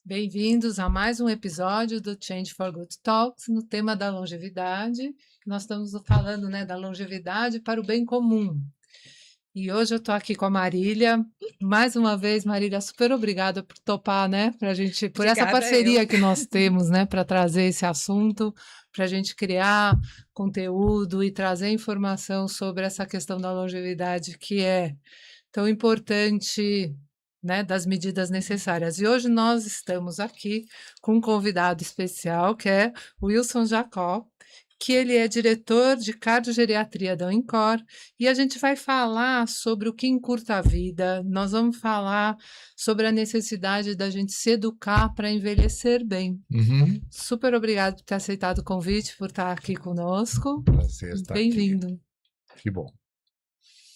Bem-vindos a mais um episódio do Change for Good Talks no tema da longevidade. Nós estamos falando, da longevidade para o bem comum. E hoje eu estou aqui com a Marília. Mais uma vez, Marília, super obrigada por topar, por essa Obrigada, eu. parceria que nós temos, para trazer esse assunto, para a gente criar conteúdo e trazer informação sobre essa questão da longevidade que é tão importante, das medidas necessárias. E hoje nós estamos aqui com um convidado especial, que é o Wilson Jacó, que ele é diretor de cardiogeriatria da Unicor, e a gente vai falar sobre o que encurta a vida, nós vamos falar sobre a necessidade da gente se educar para envelhecer bem. Super obrigado por ter aceitado o convite, por estar aqui conosco. Prazer estar aqui. Bem-vindo. Que bom.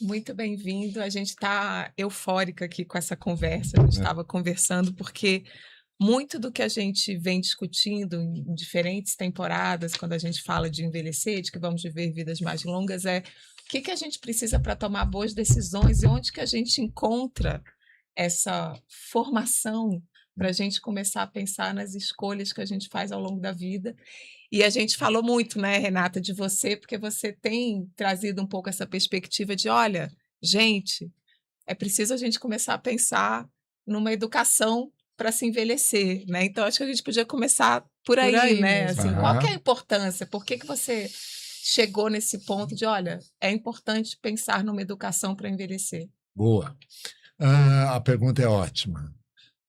Muito bem-vindo. A gente está eufórica aqui com essa conversa. A gente estava conversando porque muito do que a gente vem discutindo em diferentes temporadas, quando a gente fala de envelhecer, de que vamos viver vidas mais longas, é o que a gente precisa para tomar boas decisões e onde que a gente encontra essa formação para a gente começar a pensar nas escolhas que a gente faz ao longo da vida. E a gente falou muito, né, Renata, de você, porque você tem trazido um pouco essa perspectiva de, olha, gente, é preciso a gente começar a pensar numa educação para se envelhecer, né? Então, acho que a gente podia começar por aí, né? Assim, qual que é a importância? Por que você chegou nesse ponto de, olha, é importante pensar numa educação para envelhecer? Boa. A pergunta é ótima.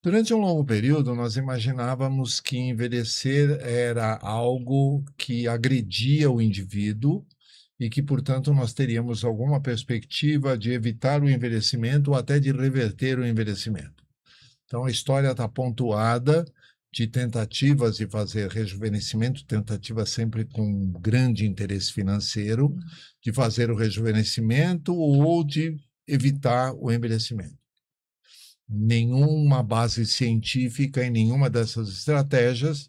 Durante um longo período, nós imaginávamos que envelhecer era algo que agredia o indivíduo e que, portanto, nós teríamos alguma perspectiva de evitar o envelhecimento ou até de reverter o envelhecimento. Então, a história está pontuada de tentativas de fazer rejuvenescimento, tentativa sempre com grande interesse financeiro, de fazer o rejuvenescimento ou de evitar o envelhecimento. Nenhuma base científica em nenhuma dessas estratégias,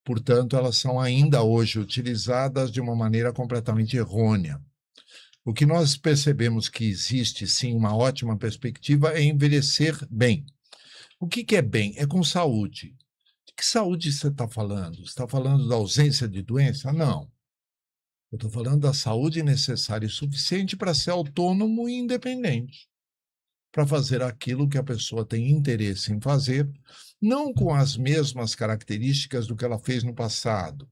portanto, elas são ainda hoje utilizadas de uma maneira completamente errônea. O que nós percebemos que existe, sim, uma ótima perspectiva é envelhecer bem. O que é bem? É com saúde. De que saúde você está falando? Você está falando da ausência de doença? Não. Eu estou falando da saúde necessária e suficiente para ser autônomo e independente, para fazer aquilo que a pessoa tem interesse em fazer, não com as mesmas características do que ela fez no passado,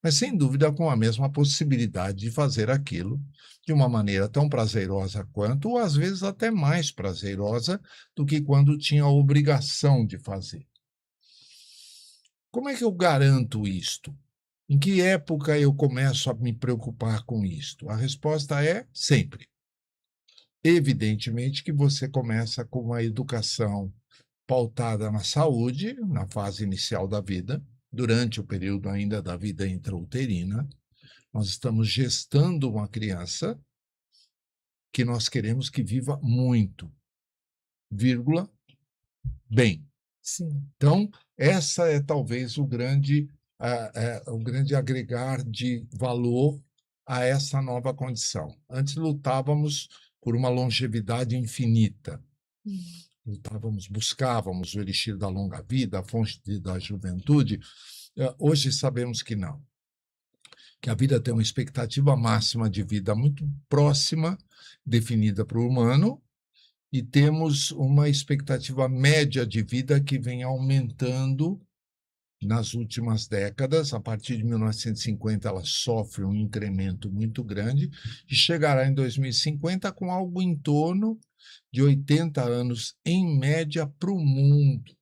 mas sem dúvida com a mesma possibilidade de fazer aquilo de uma maneira tão prazerosa quanto, ou às vezes até mais prazerosa do que quando tinha a obrigação de fazer. Como é que eu garanto isto? Em que época eu começo a me preocupar com isto? A resposta é sempre. Evidentemente que você começa com uma educação pautada na saúde, na fase inicial da vida, durante o período ainda da vida intrauterina. Nós estamos gestando uma criança que nós queremos que viva muito, vírgula, bem. Sim. Então, essa é talvez o grande agregar de valor a essa nova condição. Antes lutávamos por uma longevidade infinita. Buscávamos o elixir da longa vida, a fonte da juventude. Hoje sabemos que não. Que a vida tem uma expectativa máxima de vida muito próxima, definida para o humano, e temos uma expectativa média de vida que vem aumentando nas últimas décadas. A partir de 1950, ela sofre um incremento muito grande e chegará em 2050 com algo em torno de 80 anos em média para o mundo. O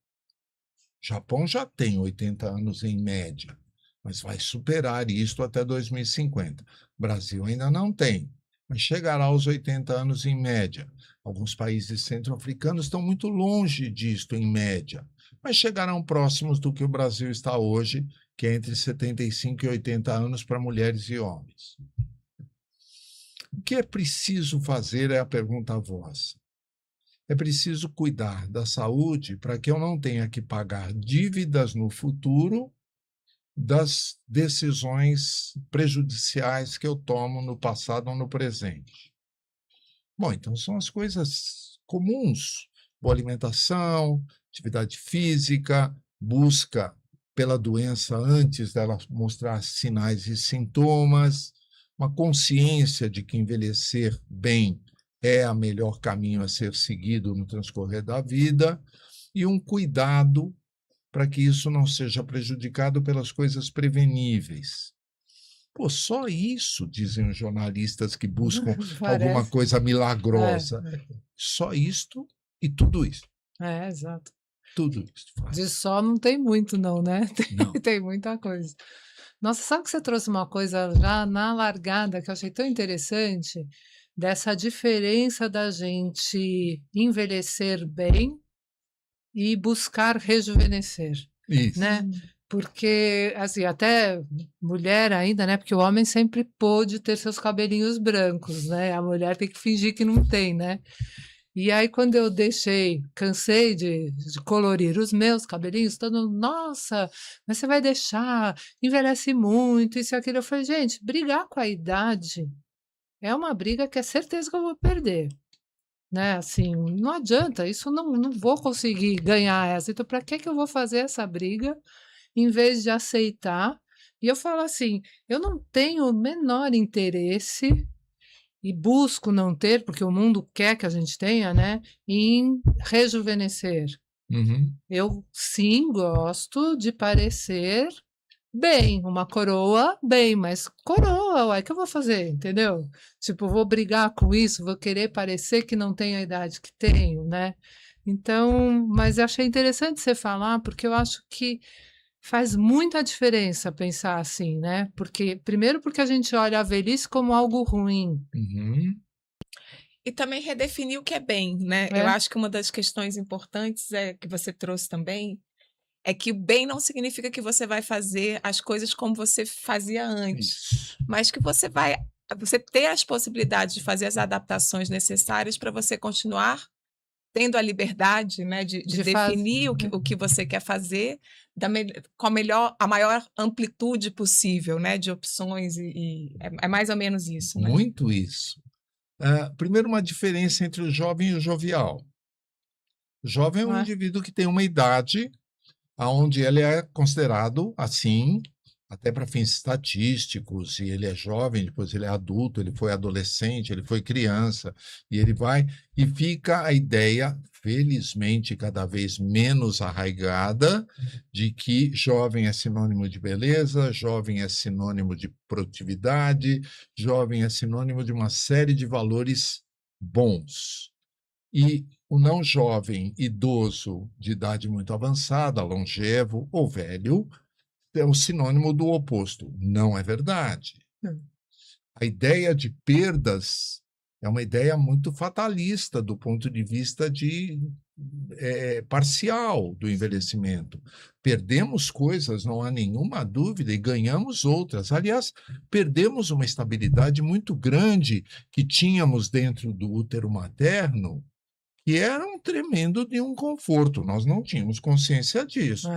Japão já tem 80 anos em média, mas vai superar isto até 2050. O Brasil ainda não tem, mas chegará aos 80 anos em média. Alguns países centro-africanos estão muito longe disto em média, mas chegarão próximos do que o Brasil está hoje, que é entre 75 e 80 anos para mulheres e homens. O que é preciso fazer é a pergunta vossa. É preciso cuidar da saúde para que eu não tenha que pagar dívidas no futuro das decisões prejudiciais que eu tomo no passado ou no presente. Bom, então são as coisas comuns: boa alimentação, atividade física, busca pela doença antes dela mostrar sinais e sintomas, uma consciência de que envelhecer bem é o melhor caminho a ser seguido no transcorrer da vida, e um cuidado para que isso não seja prejudicado pelas coisas preveníveis. Pô, só isso, dizem os jornalistas que buscam alguma Parece. coisa milagrosa. Só isto e tudo isso. Exato. Tudo isso faz. De só não tem muito, não, né? Não. Tem muita coisa. Nossa, sabe que você trouxe uma coisa já na largada que eu achei tão interessante, dessa diferença da gente envelhecer bem e buscar rejuvenescer, Isso. né? Porque, assim, até mulher ainda, né? Porque o homem sempre pôde ter seus cabelinhos brancos, né? A mulher tem que fingir que não tem, né? E aí, quando eu cansei de colorir os meus cabelinhos, todo, nossa, mas você vai deixar, envelhece muito, isso e aquilo. Eu falei, gente, brigar com a idade é uma briga que é certeza que eu vou perder, né? Assim, não adianta, isso não vou conseguir ganhar essa. Então, para que que eu vou fazer essa briga em vez de aceitar? E eu falo assim, eu não tenho o menor interesse e busco não ter, porque o mundo quer que a gente tenha, né, em rejuvenescer. Uhum. Eu sim gosto de parecer bem, uma coroa bem, mas coroa, uai, que eu vou fazer, entendeu? Tipo, vou brigar com isso, vou querer parecer que não tenho a idade que tenho, né? Então, mas eu achei interessante você falar, porque eu acho que faz muita diferença pensar assim, né? Porque, primeiro, porque a gente olha a velhice como algo ruim. Uhum. E também redefinir o que é bem, né? Eu É, acho que uma das questões importantes que você trouxe também é que o bem não significa que você vai fazer as coisas como você fazia antes, Isso. mas que você ter as possibilidades de fazer as adaptações necessárias para você continuar tendo a liberdade, né, de de fazer. definir o que você quer fazer com a maior amplitude possível, né, de opções é mais ou menos isso, né? Muito isso. Primeiro, uma diferença entre o jovem e o jovial. O jovem é um Né? indivíduo que tem uma idade onde ele é considerado assim, até para fins estatísticos, e ele é jovem, depois ele é adulto, ele foi adolescente, ele foi criança, e ele vai, e fica a ideia, felizmente, cada vez menos arraigada, de que jovem é sinônimo de beleza, jovem é sinônimo de produtividade, jovem é sinônimo de uma série de valores bons. E o não jovem, idoso de idade muito avançada, longevo ou velho, é o sinônimo do oposto. Não é verdade. A ideia de perdas é uma ideia muito fatalista do ponto de vista parcial do envelhecimento. Perdemos coisas, não há nenhuma dúvida, e ganhamos outras. Aliás, perdemos uma estabilidade muito grande que tínhamos dentro do útero materno, que era um tremendo de um conforto. Nós não tínhamos consciência disso.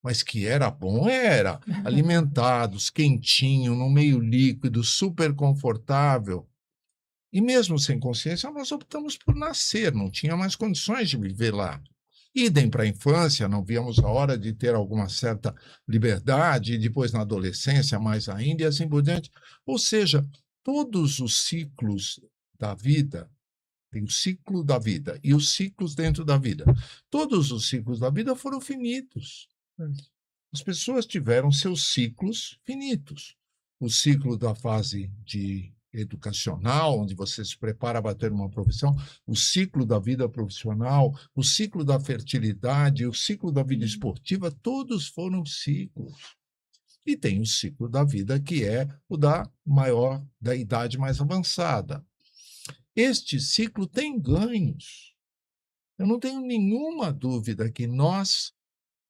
Mas que era bom, era. Alimentados, quentinho, no meio líquido, super confortável. E mesmo sem consciência, nós optamos por nascer, não tinha mais condições de viver lá. Idem para a infância, não víamos a hora de ter alguma certa liberdade, e depois na adolescência mais ainda, e assim por diante. Ou seja, todos os ciclos da vida, tem o ciclo da vida e os ciclos dentro da vida. Todos os ciclos da vida foram finitos. As pessoas tiveram seus ciclos finitos. O ciclo da fase educacional, onde você se prepara para ter uma profissão, o ciclo da vida profissional, o ciclo da fertilidade, o ciclo da vida esportiva, todos foram ciclos. E tem o ciclo da vida, que é o da idade mais avançada. Este ciclo tem ganhos. Eu não tenho nenhuma dúvida que nós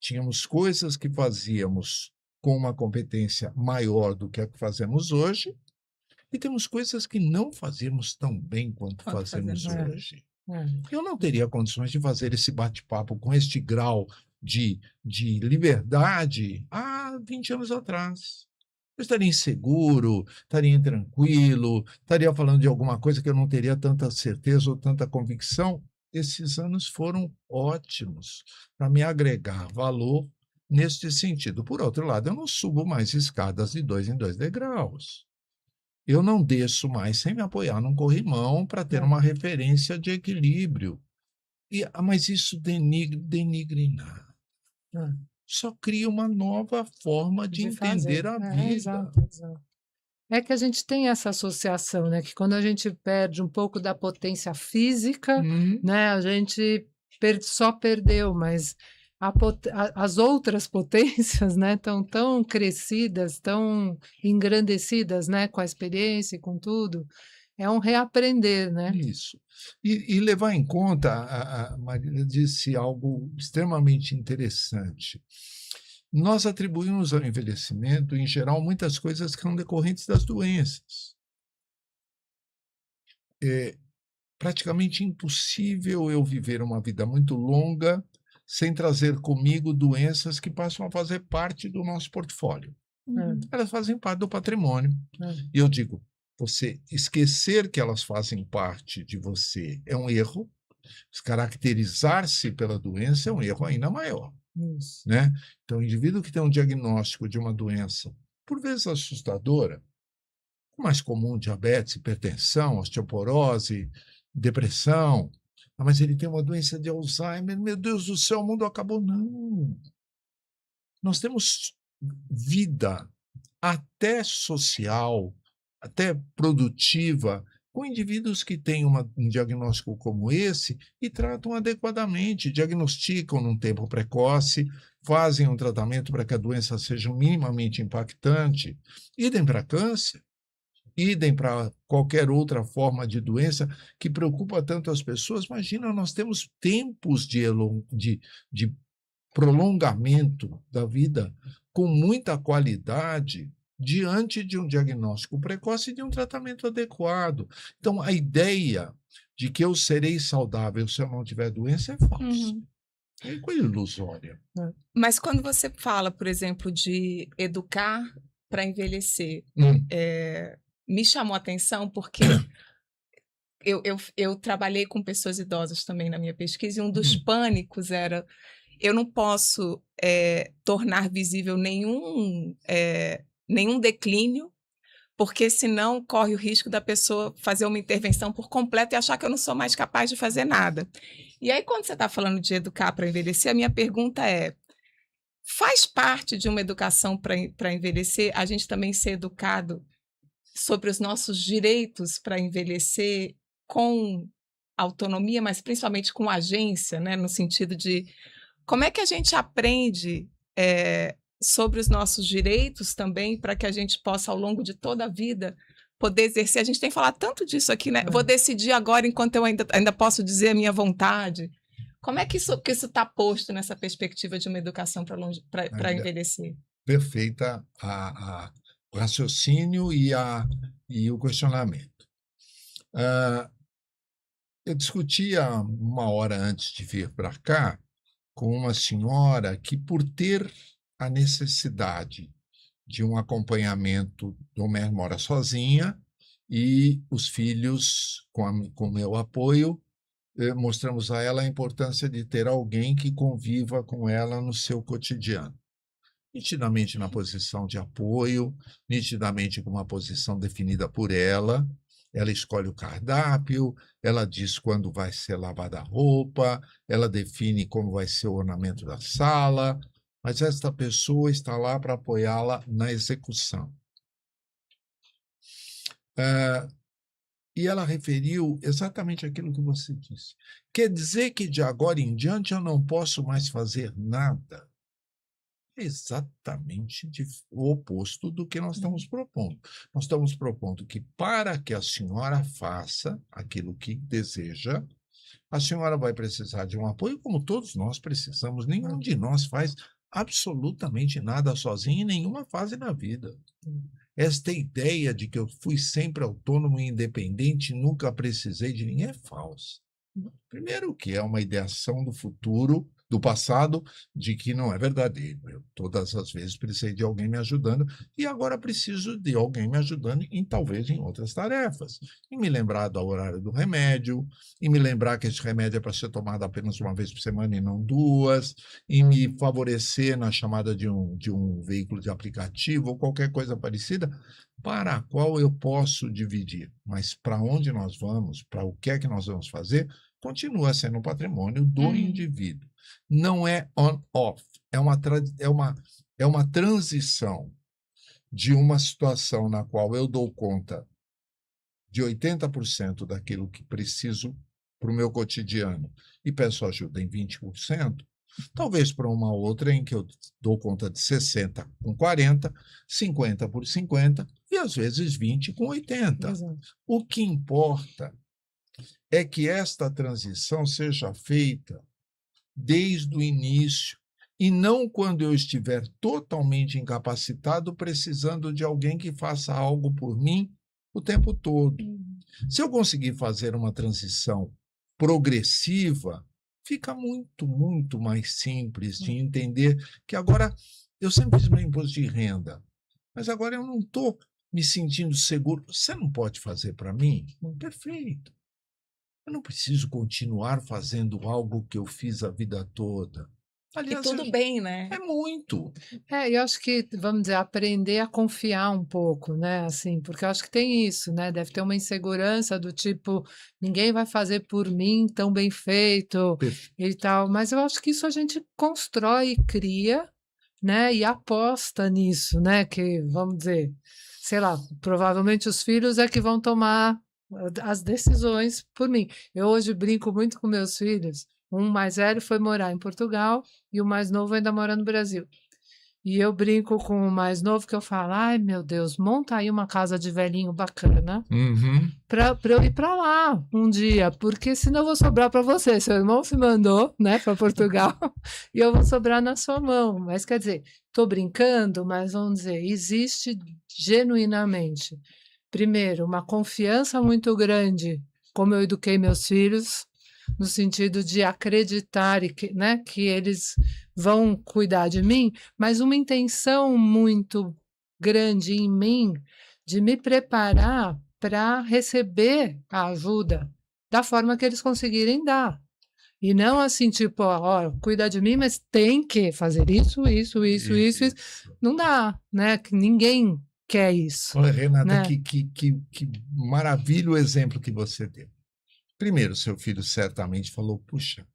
tínhamos coisas que fazíamos com uma competência maior do que a que fazemos hoje, e temos coisas que não fazemos tão bem quanto fazemos hoje. Eu não teria condições de fazer esse bate-papo com este grau de liberdade há 20 anos atrás. Eu estaria inseguro, estaria intranquilo, estaria falando de alguma coisa que eu não teria tanta certeza ou tanta convicção. esses anos foram ótimos para me agregar valor neste sentido. Por outro lado, eu não subo mais escadas de 2 em 2 degraus. Eu não desço mais sem me apoiar num corrimão para ter uma referência de equilíbrio. Mas isso denigre nada. Só cria uma nova forma de entender a vida. Exato, exato. É que a gente tem essa associação, né, que quando a gente perde um pouco da potência física, né, a gente só perdeu, mas as outras potências, né, estão tão crescidas, tão engrandecidas, né, com a experiência e com tudo. É um reaprender, né? Isso. E levar em conta, a Marina disse algo extremamente interessante. Nós atribuímos ao envelhecimento, em geral, muitas coisas que são decorrentes das doenças. É praticamente impossível eu viver uma vida muito longa sem trazer comigo doenças que passam a fazer parte do nosso portfólio. Elas fazem parte do patrimônio. E eu digo, você esquecer que elas fazem parte de você é um erro, caracterizar-se pela doença é um erro ainda maior. Né? Então, o indivíduo que tem um diagnóstico de uma doença, por vezes assustadora, o mais comum, diabetes, hipertensão, osteoporose, depressão, mas ele tem uma doença de Alzheimer, meu Deus do céu, o mundo acabou. Não. Nós temos vida até social, até produtiva, com indivíduos que têm um diagnóstico como esse e tratam adequadamente, diagnosticam num tempo precoce, fazem um tratamento para que a doença seja minimamente impactante. Idem para câncer, idem para qualquer outra forma de doença que preocupa tanto as pessoas. Imagina, nós temos tempos de prolongamento da vida com muita qualidade diante de um diagnóstico precoce e de um tratamento adequado. Então, a ideia de que eu serei saudável se eu não tiver doença é falsa. É coisa ilusória. Mas quando você fala, por exemplo, de educar para envelhecer, me chamou a atenção porque eu trabalhei com pessoas idosas também na minha pesquisa, e um dos pânicos era: eu não posso tornar visível nenhum declínio, porque senão corre o risco da pessoa fazer uma intervenção por completo e achar que eu não sou mais capaz de fazer nada. E aí, quando você está falando de educar para envelhecer, a minha pergunta é: faz parte de uma educação para envelhecer a gente também ser educado sobre os nossos direitos para envelhecer com autonomia, mas principalmente com agência, né? No sentido de como é que a gente aprende sobre os nossos direitos também, para que a gente possa, ao longo de toda a vida, poder exercer. A gente tem falado tanto disso aqui, né? Vou decidir agora enquanto eu ainda posso dizer a minha vontade. Como é que isso está posto nessa perspectiva de uma educação para envelhecer? Perfeita o raciocínio e o questionamento. Eu discutia uma hora antes de vir para cá com uma senhora que, por ter a necessidade de um acompanhamento, mora sozinha, e os filhos, com meu apoio, mostramos a ela a importância de ter alguém que conviva com ela no seu cotidiano. Nitidamente na posição de apoio, nitidamente com uma posição definida por ela. Ela escolhe o cardápio, ela diz quando vai ser lavada a roupa, ela define como vai ser o ornamento da sala, mas esta pessoa está lá para apoiá-la na execução. E ela referiu exatamente aquilo que você disse. Quer dizer que de agora em diante eu não posso mais fazer nada? Exatamente o oposto do que nós estamos propondo. Nós estamos propondo que, para que a senhora faça aquilo que deseja, a senhora vai precisar de um apoio, como todos nós precisamos. Nenhum de nós faz absolutamente nada sozinho em nenhuma fase da vida. Esta ideia de que eu fui sempre autônomo e independente, nunca precisei de ninguém, é falsa. Primeiro, que é uma ideação do futuro, do passado de que não é verdadeiro. Eu todas as vezes precisei de alguém me ajudando e agora preciso de alguém me ajudando talvez em outras tarefas. Em me lembrar do horário do remédio, em me lembrar que esse remédio é para ser tomado apenas uma vez por semana e não duas, em me favorecer na chamada de um veículo de aplicativo ou qualquer coisa parecida, para a qual eu posso dividir. Mas para onde nós vamos, para o que é que nós vamos fazer, continua sendo um patrimônio do indivíduo. Não é on-off, é uma transição de uma situação na qual eu dou conta de 80% daquilo que preciso para o meu cotidiano e peço ajuda em 20%, talvez para uma outra em que eu dou conta de 60 com 40, 50 por 50 e às vezes 20 com 80. Exato. O que importa é que esta transição seja feita desde o início e não quando eu estiver totalmente incapacitado, precisando de alguém que faça algo por mim o tempo todo. Se eu conseguir fazer uma transição progressiva, fica muito, muito mais simples de entender que agora eu sempre fiz meu imposto de renda, mas agora eu não estou me sentindo seguro. Você não pode fazer para mim? Perfeito. Eu não preciso continuar fazendo algo que eu fiz a vida toda. E Aliás, tudo bem, né? é muito. Eu acho que, vamos dizer, aprender a confiar um pouco, né, assim, porque eu acho que tem isso, né, deve ter uma insegurança do tipo, ninguém vai fazer por mim tão bem feito e tal, mas eu acho que isso a gente constrói e cria, né, e aposta nisso, né, que, vamos dizer, sei lá, provavelmente os filhos é que vão tomar as decisões por mim. Eu hoje brinco muito com meus filhos, um mais velho foi morar em Portugal e o mais novo ainda mora no Brasil. E eu brinco com o mais novo que eu falo, ai meu Deus, monta aí uma casa de velhinho bacana para eu ir para lá um dia, porque senão eu vou sobrar para você. Seu irmão se mandou, né, para Portugal e eu vou sobrar na sua mão. Mas quer dizer, estou brincando, mas vamos dizer, existe genuinamente, primeiro, uma confiança muito grande, como eu eduquei meus filhos, no sentido de acreditar né, que eles vão cuidar de mim, mas uma intenção muito grande em mim de me preparar para receber a ajuda da forma que eles conseguirem dar. E não assim, tipo, ó, cuida de mim, mas tem que fazer isso. Não dá, né? Que ninguém quer isso. Olha, Renata, né? que maravilha o exemplo que você deu. Primeiro, seu filho certamente falou, puxa,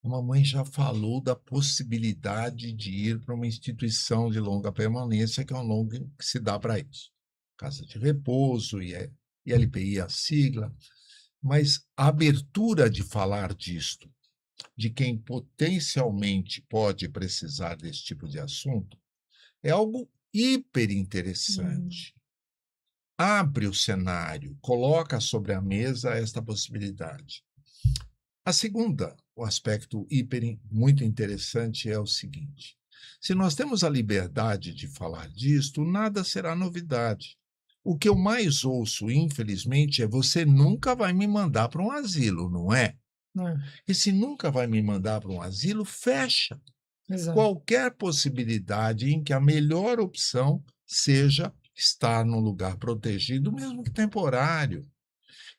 a mamãe já falou da possibilidade de ir para uma instituição de longa permanência, que é um nome que se dá para isso. Casa de repouso, ILPI, a sigla. Mas a abertura de falar disto, de quem potencialmente pode precisar desse tipo de assunto, é algo hiper interessante. Abre o cenário, coloca sobre a mesa esta possibilidade. A segunda, o aspecto muito interessante é o seguinte: se nós temos a liberdade de falar disto, nada será novidade. O que eu mais ouço, infelizmente, é você nunca vai me mandar para um asilo, não é? E se nunca vai me mandar para um asilo, fecha. Exato. Qualquer possibilidade em que a melhor opção seja estar num lugar protegido, mesmo que temporário.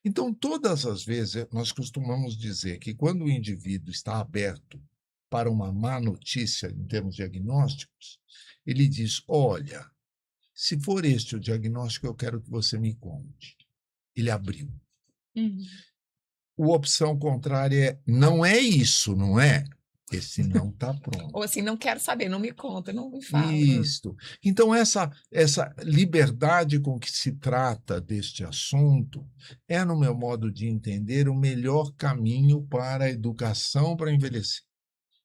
Então, todas as vezes, nós costumamos dizer que quando o indivíduo está aberto para uma má notícia em termos diagnósticos, ele diz, olha, se for este o diagnóstico, eu quero que você me conte. Ele abriu. A opção contrária é, não é isso, não é? Esse não está pronto. Ou assim, não quero saber, não me conta, não me fala. Isso. Então, essa liberdade com que se trata deste assunto é, no meu modo de entender, o melhor caminho para a educação para envelhecer.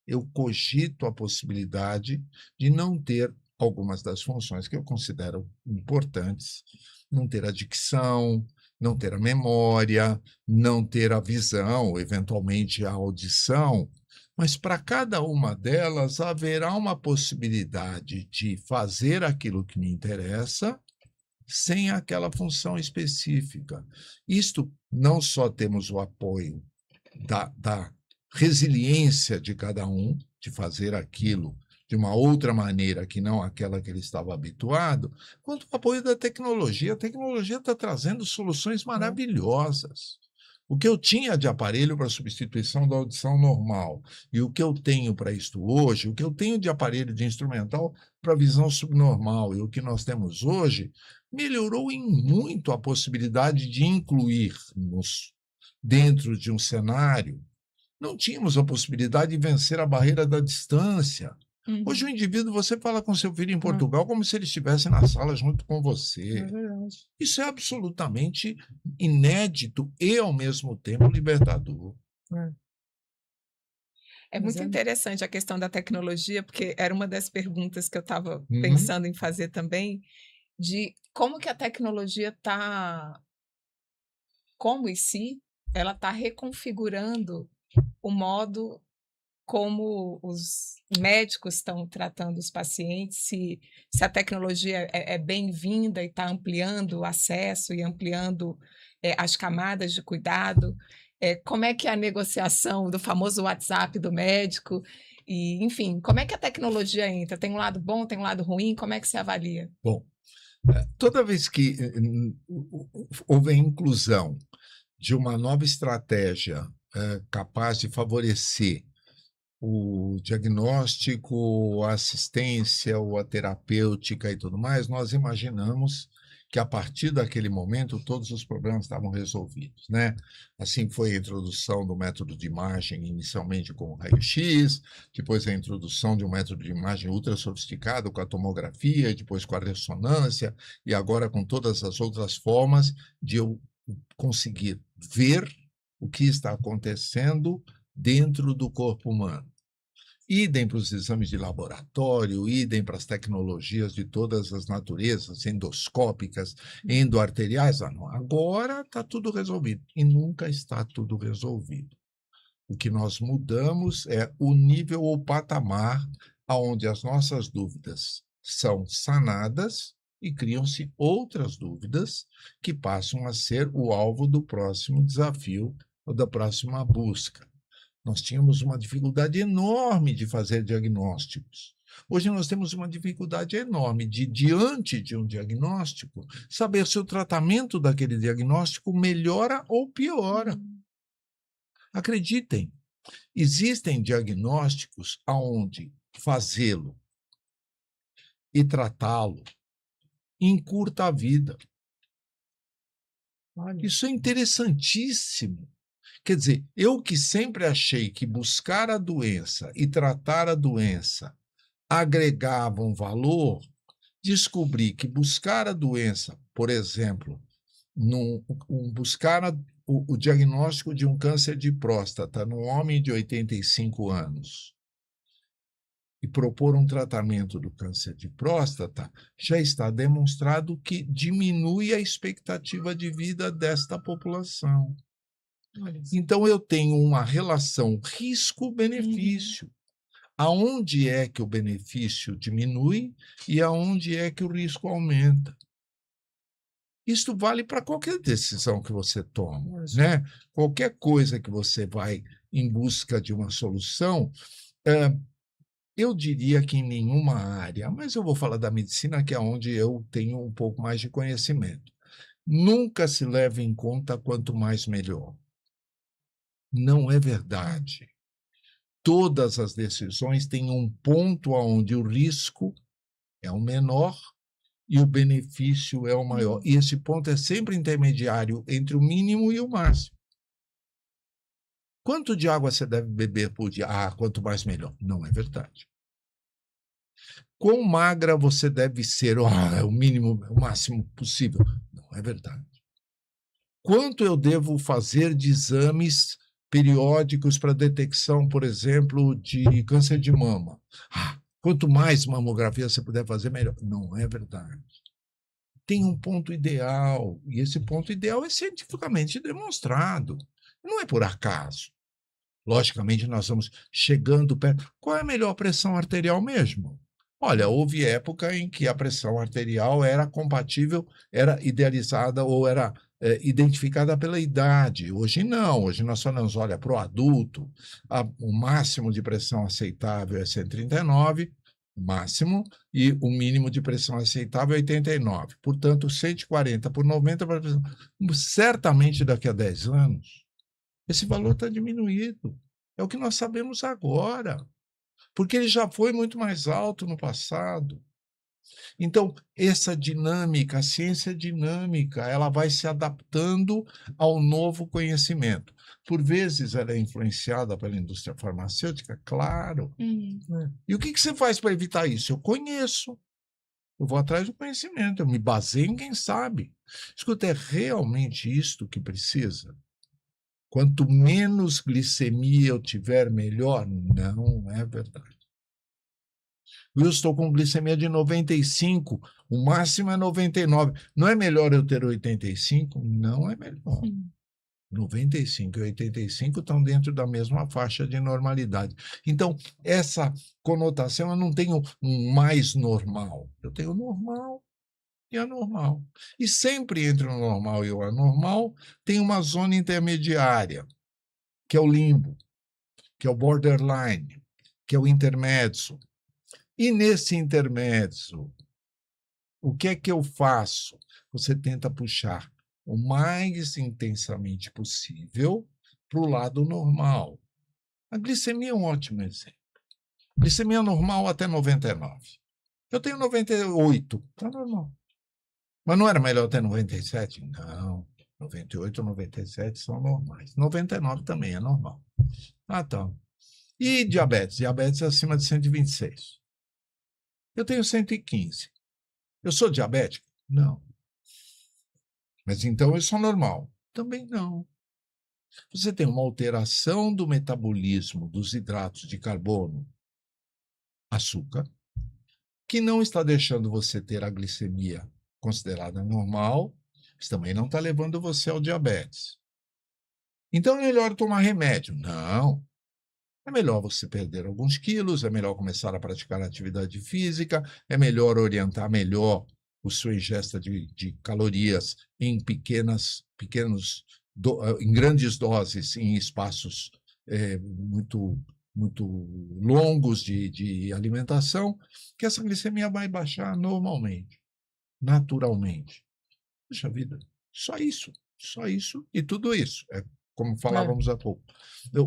Eu cogito a possibilidade de não ter algumas das funções que eu considero importantes, não ter a dicção, não ter a memória, não ter a visão, eventualmente a audição, mas para cada uma delas haverá uma possibilidade de fazer aquilo que me interessa sem aquela função específica. Isto não só temos o apoio da resiliência de cada um, de fazer aquilo de uma outra maneira que não aquela que ele estava habituado, quanto o apoio da tecnologia. A tecnologia está trazendo soluções maravilhosas. O que eu tinha de aparelho para substituição da audição normal e o que eu tenho para isto hoje, o que eu tenho de aparelho de instrumental para visão subnormal e o que nós temos hoje, melhorou em muito a possibilidade de incluir-nos dentro de um cenário. Não tínhamos a possibilidade de vencer a barreira da distância. Hoje o indivíduo, você fala com seu filho em Portugal como se ele estivesse na sala junto com você. Isso é absolutamente inédito e, ao mesmo tempo, libertador. É muito interessante a questão da tecnologia, porque era uma das perguntas que eu estava Uhum. pensando em fazer também, de como que a tecnologia está, como em si, ela está reconfigurando o modo como os médicos estão tratando os pacientes, se a tecnologia é bem-vinda e está ampliando o acesso e ampliando as camadas de cuidado, como é que é a negociação do famoso WhatsApp do médico, e, enfim, como é que a tecnologia entra? Tem um lado bom, tem um lado ruim, como é que se avalia? Bom, toda vez que houve a inclusão de uma nova estratégia capaz de favorecer o diagnóstico, a assistência, ou a terapêutica e tudo mais, nós imaginamos que a partir daquele momento todos os problemas estavam resolvidos, né? Assim foi a introdução do método de imagem, inicialmente com o raio-x, depois a introdução de um método de imagem ultra sofisticado com a tomografia, depois com a ressonância, e agora com todas as outras formas de eu conseguir ver o que está acontecendo dentro do corpo humano. Idem para os exames de laboratório, idem para as tecnologias de todas as naturezas, endoscópicas, endoarteriais. Não. Agora está tudo resolvido. E nunca está tudo resolvido. O que nós mudamos é o nível ou patamar onde as nossas dúvidas são sanadas e criam-se outras dúvidas que passam a ser o alvo do próximo desafio ou da próxima busca. Nós tínhamos uma dificuldade enorme de fazer diagnósticos. Hoje nós temos uma dificuldade enorme de, diante de um diagnóstico, saber se o tratamento daquele diagnóstico melhora ou piora. Acreditem, existem diagnósticos onde fazê-lo e tratá-lo encurta a vida. Isso é interessantíssimo. Quer dizer, eu que sempre achei que buscar a doença e tratar a doença agregavam valor, descobri que buscar a doença, por exemplo, buscar o diagnóstico de um câncer de próstata num homem de 85 anos e propor um tratamento do câncer de próstata, já está demonstrado que diminui a expectativa de vida desta população. Então, eu tenho uma relação risco-benefício. Aonde é que o benefício diminui e aonde é que o risco aumenta? Isto vale para qualquer decisão que você toma, né? Qualquer coisa que você vai em busca de uma solução, eu diria que em nenhuma área, mas eu vou falar da medicina, que é onde eu tenho um pouco mais de conhecimento. Nunca se leva em conta quanto mais melhor. Não é verdade. Todas as decisões têm um ponto onde o risco é o menor e o benefício é o maior. E esse ponto é sempre intermediário entre o mínimo e o máximo. Quanto de água você deve beber por dia? Quanto mais melhor. Não é verdade. Quão magra você deve ser? O mínimo, o máximo possível. Não é verdade. Quanto eu devo fazer de exames periódicos para detecção, por exemplo, de câncer de mama? Quanto mais mamografia você puder fazer, melhor. Não é verdade. Tem um ponto ideal, e esse ponto ideal é cientificamente demonstrado. Não é por acaso. Logicamente, nós vamos chegando perto. Qual é a melhor pressão arterial mesmo? Olha, houve época em que a pressão arterial era compatível, era idealizada ou era identificada pela idade. Hoje não, hoje nós falamos, olha, para o adulto, o máximo de pressão aceitável é 139, máximo, e o mínimo de pressão aceitável é 89. Portanto, 140 por 90, certamente daqui a 10 anos, esse valor está diminuído. É o que nós sabemos agora, porque ele já foi muito mais alto no passado. Então, essa dinâmica, a ciência dinâmica, ela vai se adaptando ao novo conhecimento. Por vezes, ela é influenciada pela indústria farmacêutica, claro. E o que você faz para evitar isso? Eu conheço. Eu vou atrás do conhecimento, eu me baseio em quem sabe. Escuta, é realmente isto que precisa? Quanto menos glicemia eu tiver, melhor? Não é verdade. Eu estou com glicemia de 95, o máximo é 99. Não é melhor eu ter 85? Não é melhor. 95 e 85 estão dentro da mesma faixa de normalidade. Então, essa conotação, eu não tenho um mais normal. Eu tenho normal e anormal. E sempre entre o normal e o anormal tem uma zona intermediária, que é o limbo, que é o borderline, que é o intermédio. E nesse intermédio, o que é que eu faço? Você tenta puxar o mais intensamente possível para o lado normal. A glicemia é um ótimo exemplo. Glicemia normal até 99. Eu tenho 98, está normal. Mas não era melhor ter 97? Não. 98 e 97 são normais. 99 também é normal. Ah, tá. E diabetes? Diabetes acima de 126. Eu tenho 115. Eu sou diabético? Não. Mas então eu sou normal? Também não. Você tem uma alteração do metabolismo dos hidratos de carbono, açúcar, que não está deixando você ter a glicemia considerada normal, mas também não está levando você ao diabetes. Então é melhor tomar remédio? Não. É melhor você perder alguns quilos, é melhor começar a praticar atividade física, é melhor orientar melhor a sua ingesta de calorias em em grandes doses, em espaços muito longos de alimentação, que essa glicemia vai baixar normalmente, naturalmente. Puxa vida, só isso e tudo isso. Como falávamos há pouco.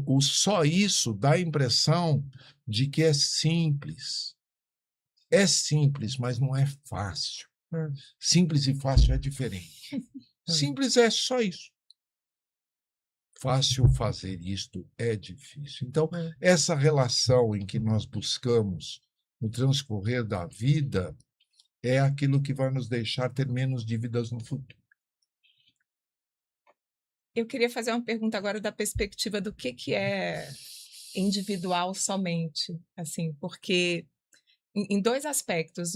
O só isso dá a impressão de que é simples. É simples, mas não é fácil. Simples e fácil é diferente. Simples é só isso. Fácil fazer isto é difícil. Então, essa relação em que nós buscamos no transcorrer da vida é aquilo que vai nos deixar ter menos dívidas no futuro. Eu queria fazer uma pergunta agora da perspectiva do que é individual somente, assim, porque em dois aspectos.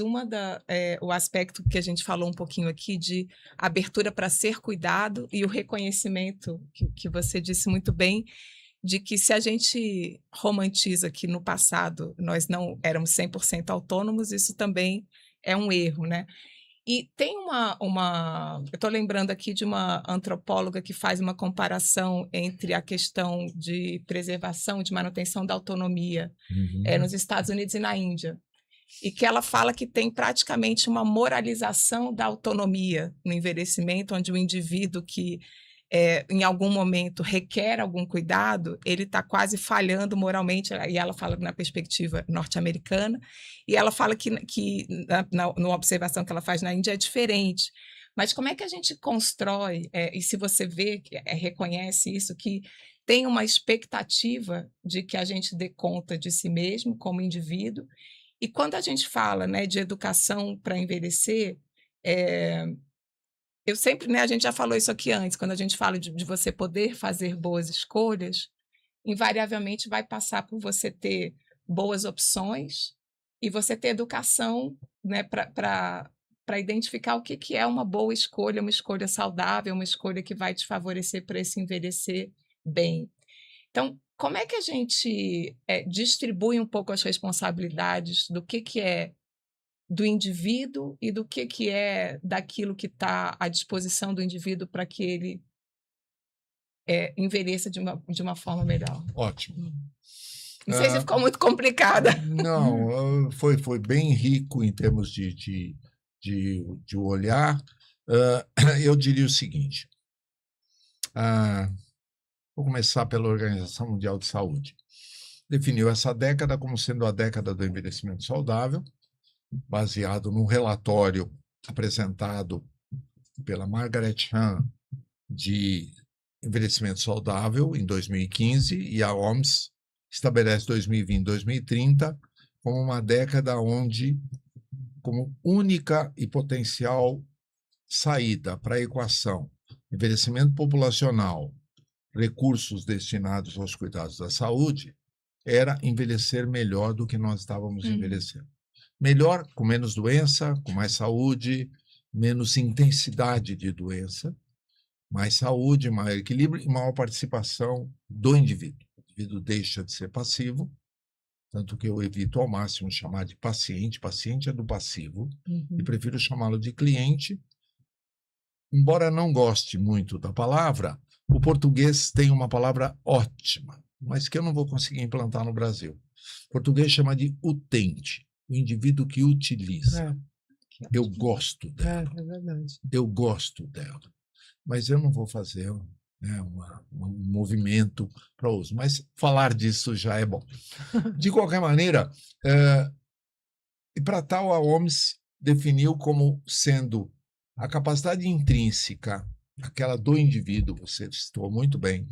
O aspecto que a gente falou um pouquinho aqui de abertura para ser cuidado e o reconhecimento, que você disse muito bem, de que se a gente romantiza que no passado nós não éramos 100% autônomos, isso também é um erro, né? E tem eu estou lembrando aqui de uma antropóloga que faz uma comparação entre a questão de preservação, de manutenção da autonomia nos Estados Unidos e na Índia. E que ela fala que tem praticamente uma moralização da autonomia no envelhecimento, onde o indivíduo que em algum momento requer algum cuidado, ele está quase falhando moralmente, e ela fala na perspectiva norte-americana, e ela fala que na observação que ela faz na Índia é diferente. Mas como é que a gente constrói, e se você vê, reconhece isso, que tem uma expectativa de que a gente dê conta de si mesmo como indivíduo, e quando a gente fala, né, de educação para envelhecer, eu sempre, né, a gente já falou isso aqui antes, quando a gente fala de você poder fazer boas escolhas, invariavelmente vai passar por você ter boas opções e você ter educação, né, para identificar o que é uma boa escolha, uma escolha saudável, uma escolha que vai te favorecer para esse envelhecer bem. Então, como é que a gente distribui um pouco as responsabilidades do que é do indivíduo e do que é daquilo que está à disposição do indivíduo para que ele envelheça de uma forma melhor. Ótimo. Não sei se ficou muito complicada. Não, foi bem rico em termos de olhar. Eu diria o seguinte, vou começar pela Organização Mundial de Saúde. Definiu essa década como sendo a década do envelhecimento saudável, baseado num relatório apresentado pela Margaret Chan de envelhecimento saudável em 2015, e a OMS estabelece 2020, 2030 como uma década onde, como única e potencial saída para a equação envelhecimento populacional, recursos destinados aos cuidados da saúde, era envelhecer melhor do que nós estávamos envelhecendo. Melhor, com menos doença, com mais saúde, menos intensidade de doença, mais saúde, maior equilíbrio e maior participação do indivíduo. O indivíduo deixa de ser passivo, tanto que eu evito ao máximo chamar de paciente. Paciente é do passivo, e prefiro chamá-lo de cliente. Embora não goste muito da palavra, o português tem uma palavra ótima, mas que eu não vou conseguir implantar no Brasil. O português chama de utente, o indivíduo que utiliza. Eu gosto dela. É verdade. Eu gosto dela. Mas eu não vou fazer um movimento para uso. Mas falar disso já é bom. De qualquer maneira, e para tal, a OMS definiu como sendo a capacidade intrínseca, aquela do indivíduo, você citou muito bem,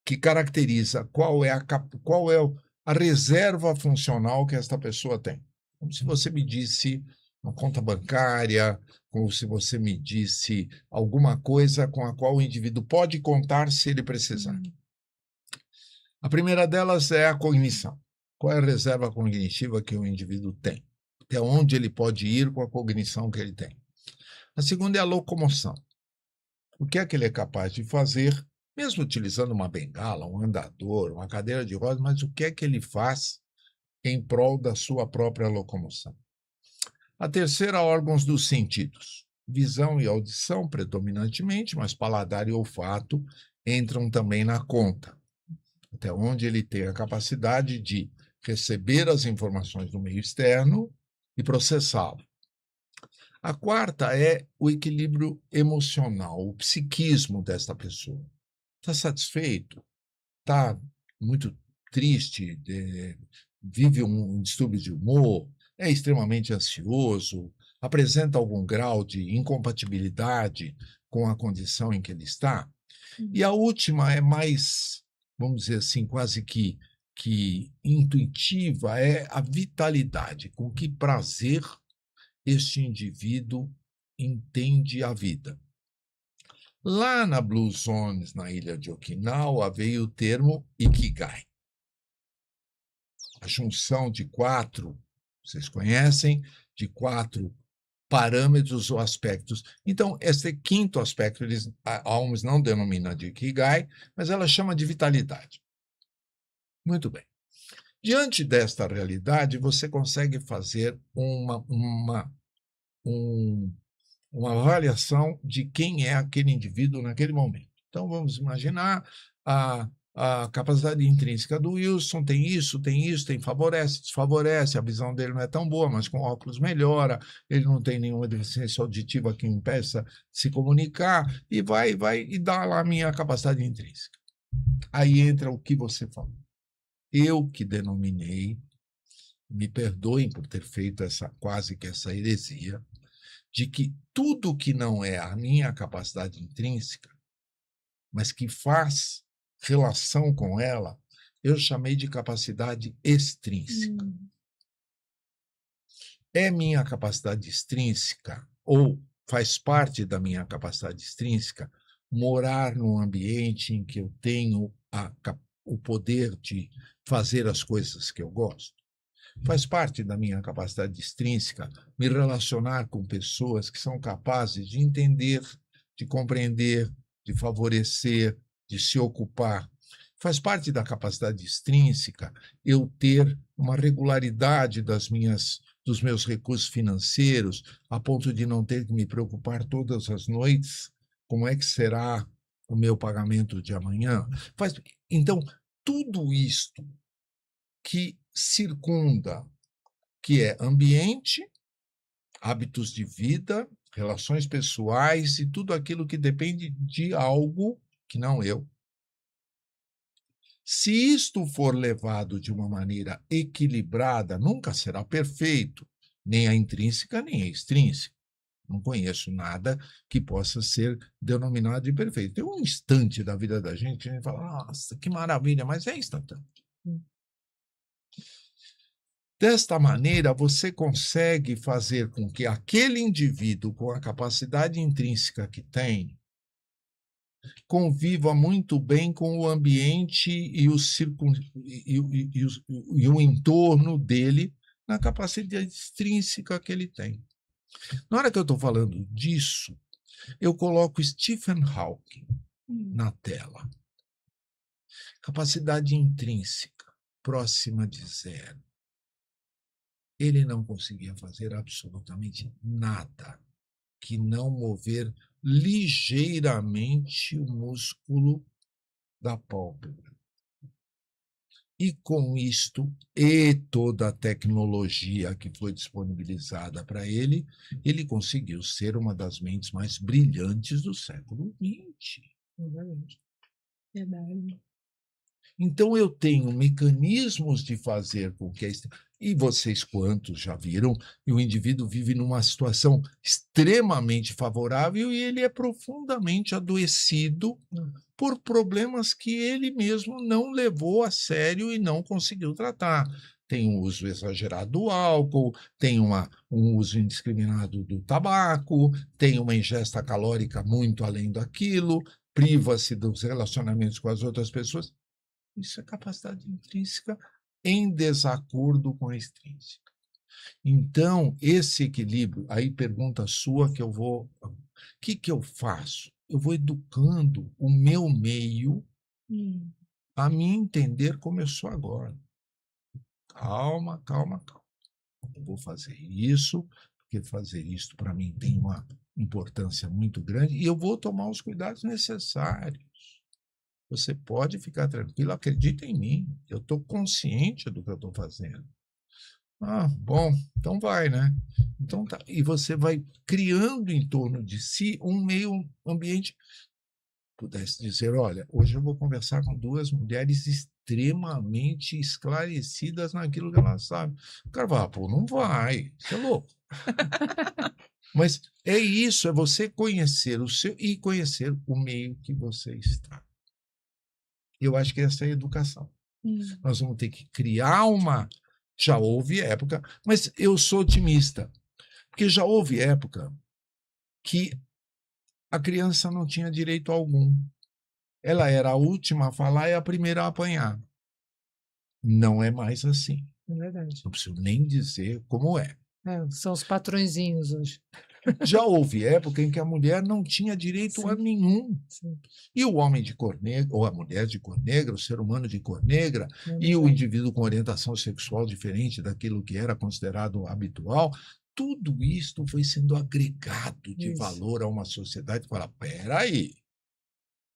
que caracteriza qual é a reserva funcional que esta pessoa tem. Como se você me disse uma conta bancária, como se você me disse alguma coisa com a qual o indivíduo pode contar se ele precisar. A primeira delas é a cognição. Qual é a reserva cognitiva que o indivíduo tem? Até onde ele pode ir com a cognição que ele tem? A segunda é a locomoção. O que é que ele é capaz de fazer, mesmo utilizando uma bengala, um andador, uma cadeira de rodas, mas o que é que ele faz em prol da sua própria locomoção? A terceira, órgãos dos sentidos. Visão e audição, predominantemente, mas paladar e olfato entram também na conta. Até onde ele tem a capacidade de receber as informações do meio externo e processá-lo. A quarta é o equilíbrio emocional, o psiquismo desta pessoa. Está satisfeito? Está muito triste? Vive um distúrbio de humor? É extremamente ansioso? Apresenta algum grau de incompatibilidade com a condição em que ele está? E a última é mais, vamos dizer assim, quase que intuitiva, é a vitalidade, com que prazer este indivíduo entende a vida. Lá na Blue Zones, na ilha de Okinawa, veio o termo Ikigai. A junção de 4, vocês conhecem, de 4 parâmetros ou aspectos. Então, esse quinto aspecto, a OMS não denomina de Ikigai, mas ela chama de vitalidade. Muito bem. Diante desta realidade, você consegue fazer uma avaliação de quem é aquele indivíduo naquele momento. Então, vamos imaginar a capacidade intrínseca do Wilson, tem isso, tem favorece, desfavorece, a visão dele não é tão boa, mas com óculos melhora, ele não tem nenhuma deficiência auditiva que impeça de se comunicar, e vai e dá lá a minha capacidade intrínseca. Aí entra o que você falou. Eu que denominei, me perdoem por ter feito quase que essa heresia, de que tudo que não é a minha capacidade intrínseca, mas que faz relação com ela, eu chamei de capacidade extrínseca. É minha capacidade extrínseca, ou faz parte da minha capacidade extrínseca, morar num ambiente em que eu tenho o poder de fazer as coisas que eu gosto? Faz parte da minha capacidade extrínseca me relacionar com pessoas que são capazes de entender, de compreender, de favorecer, de se ocupar? Faz parte da capacidade extrínseca eu ter uma regularidade dos meus recursos financeiros, a ponto de não ter que me preocupar todas as noites como é que será o meu pagamento de amanhã. Então, tudo isto que circunda, que é ambiente, hábitos de vida, relações pessoais e tudo aquilo que depende de algo que não eu. Se isto for levado de uma maneira equilibrada, nunca será perfeito, nem a intrínseca, nem a extrínseca. Não conheço nada que possa ser denominado de perfeito. Tem um instante da vida da gente que a gente fala, nossa, que maravilha, mas é instantâneo. Desta maneira, você consegue fazer com que aquele indivíduo, com a capacidade intrínseca que tem, conviva muito bem com o ambiente e o entorno dele, na capacidade extrínseca que ele tem. Na hora que eu estou falando disso, eu coloco Stephen Hawking na tela. Capacidade intrínseca, próxima de zero. Ele não conseguia fazer absolutamente nada que não mover ligeiramente o músculo da pálpebra. E com isto, e toda a tecnologia que foi disponibilizada para ele, ele conseguiu ser uma das mentes mais brilhantes do século XX. Verdade. Então, eu tenho mecanismos de fazer com que... E vocês quantos já viram, o indivíduo vive numa situação extremamente favorável e ele é profundamente adoecido por problemas que ele mesmo não levou a sério e não conseguiu tratar. Tem um uso exagerado do álcool, tem um uso indiscriminado do tabaco, tem uma ingesta calórica muito além daquilo, priva-se dos relacionamentos com as outras pessoas. Isso é capacidade intrínseca em desacordo com a extrínseca. Então, esse equilíbrio, aí pergunta sua que eu vou... O que eu faço? Eu vou educando o meu meio a me entender como eu sou agora. Calma, calma, calma. Eu vou fazer isso, porque fazer isso para mim tem uma importância muito grande e eu vou tomar os cuidados necessários. Você pode ficar tranquilo, acredita em mim. Eu estou consciente do que eu estou fazendo. Ah, bom, então vai, né? Então tá. E você vai criando em torno de si um meio ambiente. Pudesse dizer, olha, hoje eu vou conversar com duas mulheres extremamente esclarecidas naquilo que elas sabem. O cara fala, pô, não vai, você é louco. Mas é isso, é você conhecer o seu e conhecer o meio que você está. Eu acho que essa é a educação. Nós vamos ter que criar uma... Já houve época, mas eu sou otimista, porque já houve época que a criança não tinha direito algum. Ela era a última a falar e a primeira a apanhar. Não é mais assim. É verdade. Não preciso nem dizer como é. São os patrõezinhos hoje. Já houve época em que a mulher não tinha direito a nenhum. Sim. E o homem de cor negra, ou a mulher de cor negra, o ser humano de cor negra, e o indivíduo com orientação sexual diferente daquilo que era considerado habitual, tudo isto foi sendo agregado de valor a uma sociedade que fala, peraí,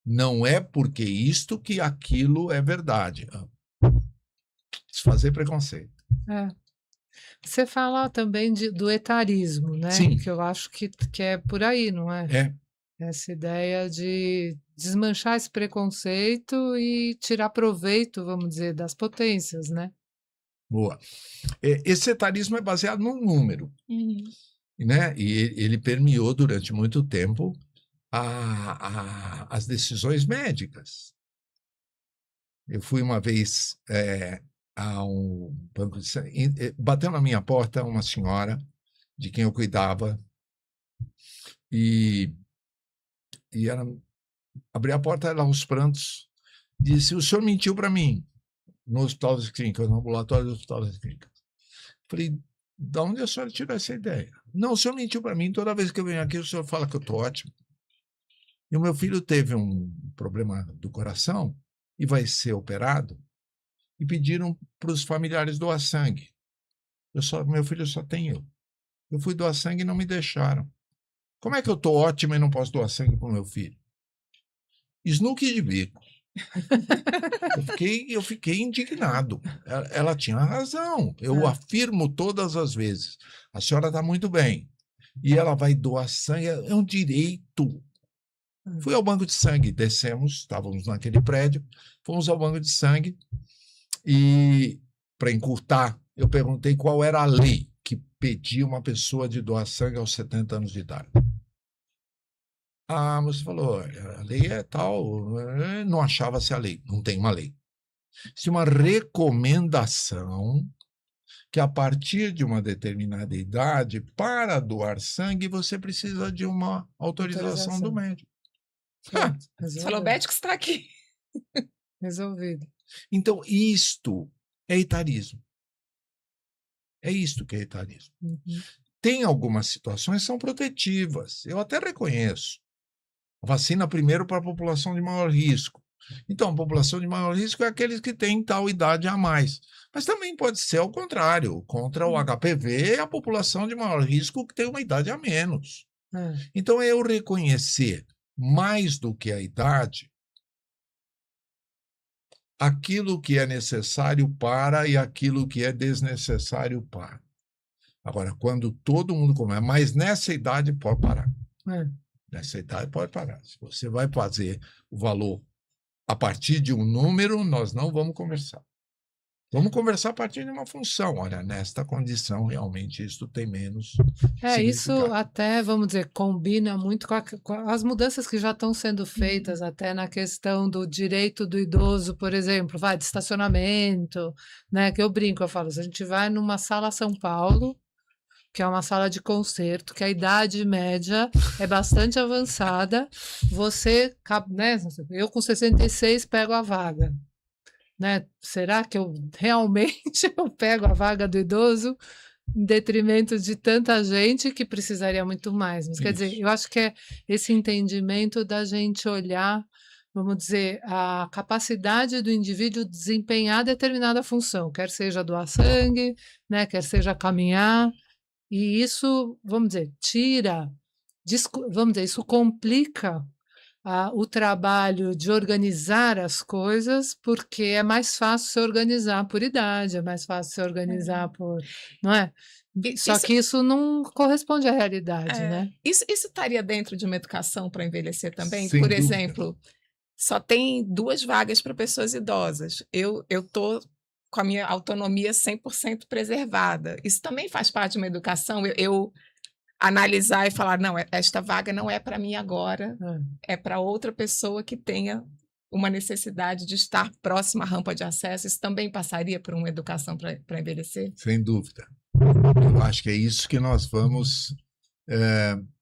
não é porque isto que aquilo é verdade. Desfazer preconceito. Você fala também do etarismo, né? Sim. Que eu acho que é por aí, não é? É. Essa ideia de desmanchar esse preconceito e tirar proveito, vamos dizer, das potências, né? Boa. Esse etarismo é baseado num número, né? E ele permeou durante muito tempo as decisões médicas. Eu fui uma vez a um banco de sangue, bateu na minha porta uma senhora de quem eu cuidava e ela abriu a porta, ela aos prantos, disse, o senhor mentiu para mim no Hospital das Clínicas, no ambulatório do Hospital das Clínicas. Falei, de onde a senhora tirou essa ideia? Não, o senhor mentiu para mim, toda vez que eu venho aqui o senhor fala que eu estou ótimo. E o meu filho teve um problema do coração e vai ser operado, e pediram para os familiares doar sangue. Meu filho só tem eu. Eu fui doar sangue e não me deixaram. Como é que eu estou ótimo e não posso doar sangue para o meu filho? Snook de bico. Eu fiquei indignado. Ela tinha razão. Eu afirmo todas as vezes. A senhora está muito bem. E ela vai doar sangue, é um direito. Fui ao banco de sangue, descemos, estávamos naquele prédio, fomos ao banco de sangue e, para encurtar, eu perguntei qual era a lei que pedia uma pessoa de doar sangue aos 70 anos de idade. A moça falou, a lei é tal, não achava-se a lei, não tem uma lei. Se uma recomendação que a partir de uma determinada idade, para doar sangue, você precisa de uma autorização do médico. Você falou, médico está aqui. Resolvido. Então, isto é etarismo. É isto que é etarismo. Tem algumas situações que são protetivas, eu até reconheço. Vacina primeiro para a população de maior risco. Então, a população de maior risco é aqueles que têm tal idade a mais. Mas também pode ser ao contrário, contra o HPV, a população de maior risco que tem uma idade a menos. Então, é eu reconhecer, mais do que a idade, aquilo que é necessário para e aquilo que é desnecessário para. Agora, quando todo mundo começa, mas nessa idade pode parar. Nessa idade pode parar. Se você vai fazer o valor a partir de um número, nós não vamos conversar. Vamos conversar a partir de uma função. Olha, nesta condição, realmente, isso tem menos significado. Isso até, vamos dizer, combina muito com as mudanças que já estão sendo feitas, até na questão do direito do idoso, por exemplo, de estacionamento, né? Que eu brinco, eu falo, se a gente vai numa sala São Paulo, que é uma sala de concerto, que a idade média é bastante avançada, você, né, eu com 66 pego a vaga. Né? Será que eu realmente eu pego a vaga do idoso em detrimento de tanta gente que precisaria muito mais? Mas, quer dizer, eu acho que é esse entendimento da gente olhar, vamos dizer, a capacidade do indivíduo desempenhar determinada função, quer seja doar sangue, né, quer seja caminhar, e isso, vamos dizer, vamos dizer, isso complica o trabalho de organizar as coisas, porque é mais fácil se organizar por idade, é mais fácil se organizar por, não é? Só que isso não corresponde à realidade, né? Isso estaria dentro de uma educação para envelhecer também? Sem Por dúvida. exemplo, só tem 2 vagas para pessoas idosas. Eu estou com a minha autonomia 100% preservada. Isso também faz parte de uma educação? Eu analisar e falar, não, esta vaga não é para mim agora, é para outra pessoa que tenha uma necessidade de estar próxima à rampa de acesso. Isso também passaria por uma educação para envelhecer? Sem dúvida. Eu acho que é isso que nós vamos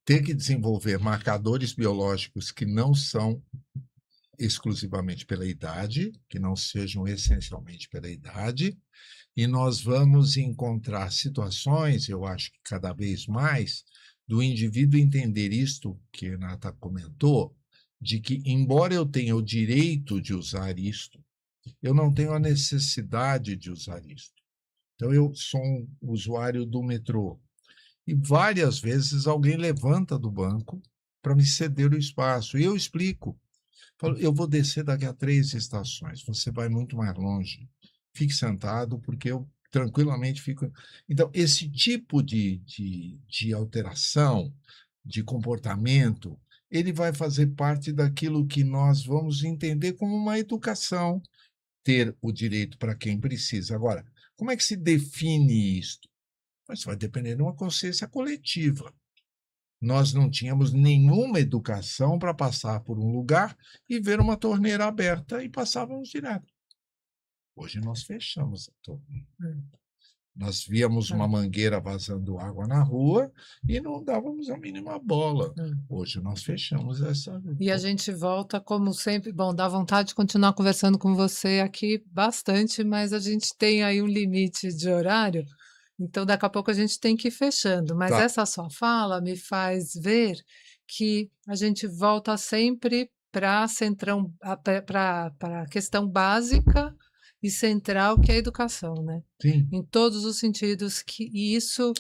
ter que desenvolver, marcadores biológicos que não são exclusivamente pela idade, que não sejam essencialmente pela idade, e nós vamos encontrar situações, eu acho que cada vez mais, do indivíduo entender isto que a Renata comentou, de que, embora eu tenha o direito de usar isto, eu não tenho a necessidade de usar isto. Então, eu sou um usuário do metrô, e várias vezes alguém levanta do banco para me ceder o espaço, e eu explico. Falo, eu vou descer daqui a 3 estações, você vai muito mais longe. Fique sentado, porque eu tranquilamente fico... Então, esse tipo de alteração, de comportamento, ele vai fazer parte daquilo que nós vamos entender como uma educação, ter o direito para quem precisa. Agora, como é que se define isto? Isso vai depender de uma consciência coletiva. Nós não tínhamos nenhuma educação para passar por um lugar e ver uma torneira aberta e passávamos direto. Hoje nós fechamos a torneira. Nós víamos uma mangueira vazando água na rua e não dávamos a mínima bola. Hoje nós fechamos essa... E a gente volta, como sempre, bom, dá vontade de continuar conversando com você aqui bastante, mas a gente tem aí um limite de horário, então daqui a pouco a gente tem que ir fechando. Mas essa sua fala me faz ver que a gente volta sempre para a questão básica e central, que é a educação, né? Sim. Em todos os sentidos, e isso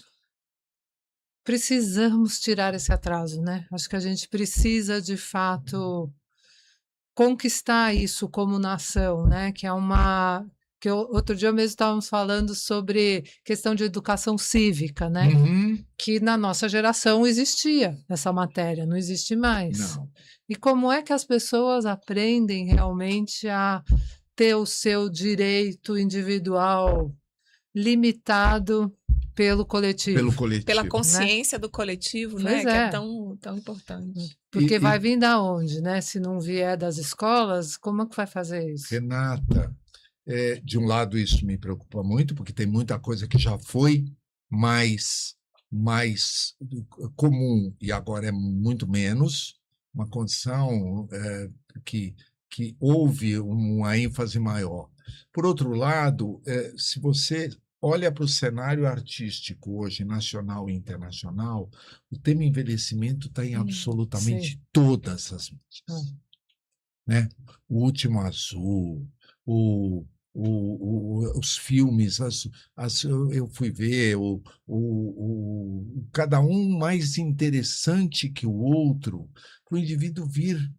precisamos tirar esse atraso, né? Acho que a gente precisa, de fato, conquistar isso como nação, né? Outro dia mesmo estávamos falando sobre questão de educação cívica, né? Uhum. Que na nossa geração existia essa matéria, não existe mais. Não. E como é que as pessoas aprendem realmente a ter o seu direito individual limitado pelo coletivo? Pelo coletivo. Pela consciência do coletivo, né? Pois Que é é. tão importante. Porque vai vir da onde, né? Se não vier das escolas, como é que vai fazer isso? Renata, de um lado isso me preocupa muito, porque tem muita coisa que já foi mais comum e agora é muito menos, uma condição que houve uma ênfase maior. Por outro lado, se você olha para o cenário artístico hoje, nacional e internacional, o tema envelhecimento está em absolutamente todas as mídias. Né? O Último Azul, os filmes, eu fui ver, cada um mais interessante que o outro, para o indivíduo vir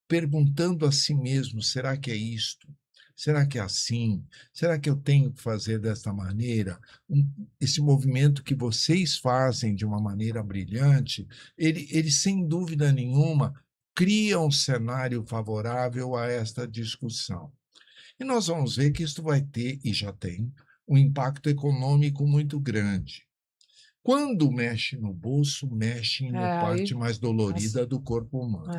perguntando a si mesmo, será que é isto? Será que é assim? Será que eu tenho que fazer desta maneira? Esse movimento que vocês fazem de uma maneira brilhante, ele sem dúvida nenhuma cria um cenário favorável a esta discussão. E nós vamos ver que isso vai ter, e já tem, um impacto econômico muito grande. Quando mexe no bolso, mexe na parte mais dolorida do corpo humano.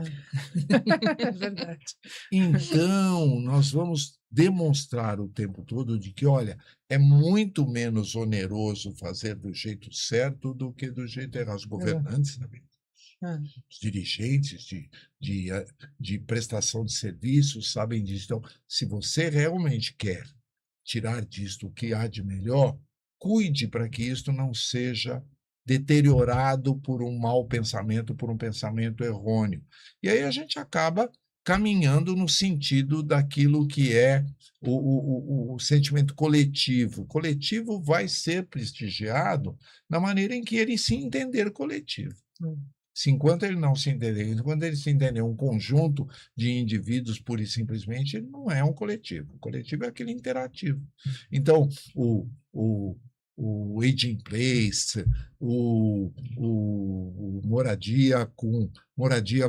É verdade. Então, nós vamos demonstrar o tempo todo de que, olha, é muito menos oneroso fazer do jeito certo do que do jeito errado. Os governantes sabem. Os dirigentes de prestação de serviços sabem disso. Então, se você realmente quer tirar disto o que há de melhor, cuide para que isto não seja deteriorado por um mau pensamento, por um pensamento errôneo. E aí a gente acaba caminhando no sentido daquilo que é o sentimento coletivo. O coletivo vai ser prestigiado na maneira em que ele se entender coletivo. Se enquanto ele não se entender, quando ele se entender um conjunto de indivíduos pura e simplesmente, ele não é um coletivo. O coletivo é aquele interativo. Então, o aging place, o moradia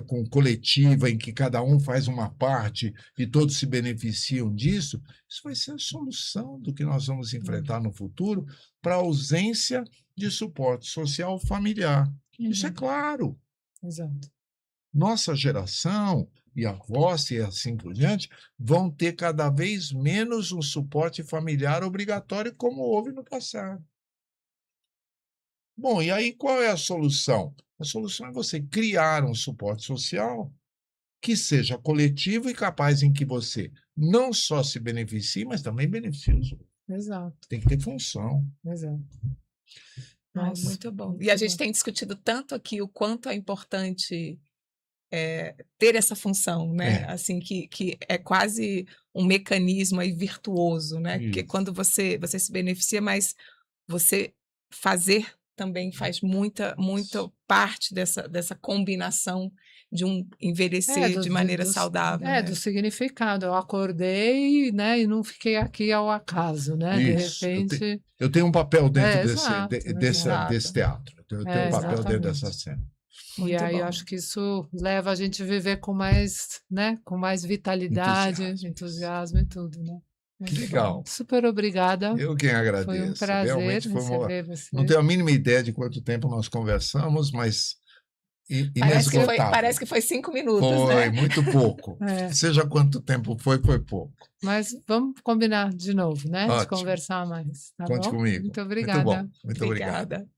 com coletiva, em que cada um faz uma parte e todos se beneficiam disso, isso vai ser a solução do que nós vamos enfrentar no futuro para a ausência de suporte social familiar. Isso é claro. Exato. Nossa geração e a vossa e assim por diante vão ter cada vez menos um suporte familiar obrigatório como houve no passado. Bom, e aí qual é a solução? A solução é você criar um suporte social que seja coletivo e capaz em que você não só se beneficie, mas também beneficie os outros. Exato. Tem que ter função. Exato. Nossa, muito bom. E a gente tem discutido tanto aqui o quanto é importante ter essa função, né? Assim, que é quase um mecanismo aí virtuoso, né? Porque quando você se beneficia, mas você fazer também faz muita parte dessa combinação de um envelhecer de maneira saudável. Do significado. Eu acordei, né, e não fiquei aqui ao acaso, né? Isso. De repente. Eu tenho um papel dentro desse exato. teatro. Eu tenho um papel dentro dessa cena. E aí eu acho que isso leva a gente a viver com mais, né, com mais vitalidade, entusiasmo e tudo, né? Que legal. Super obrigada. Eu quem agradeço. Foi um prazer receber você. Não tenho a mínima ideia de quanto tempo nós conversamos, mas parece que foi 5 minutos, foi, né? muito pouco. Seja quanto tempo foi pouco. Mas vamos combinar de novo, né? Ótimo. De conversar mais. Tá Conte bom? comigo. Muito obrigada. Muito bom. Muito obrigado.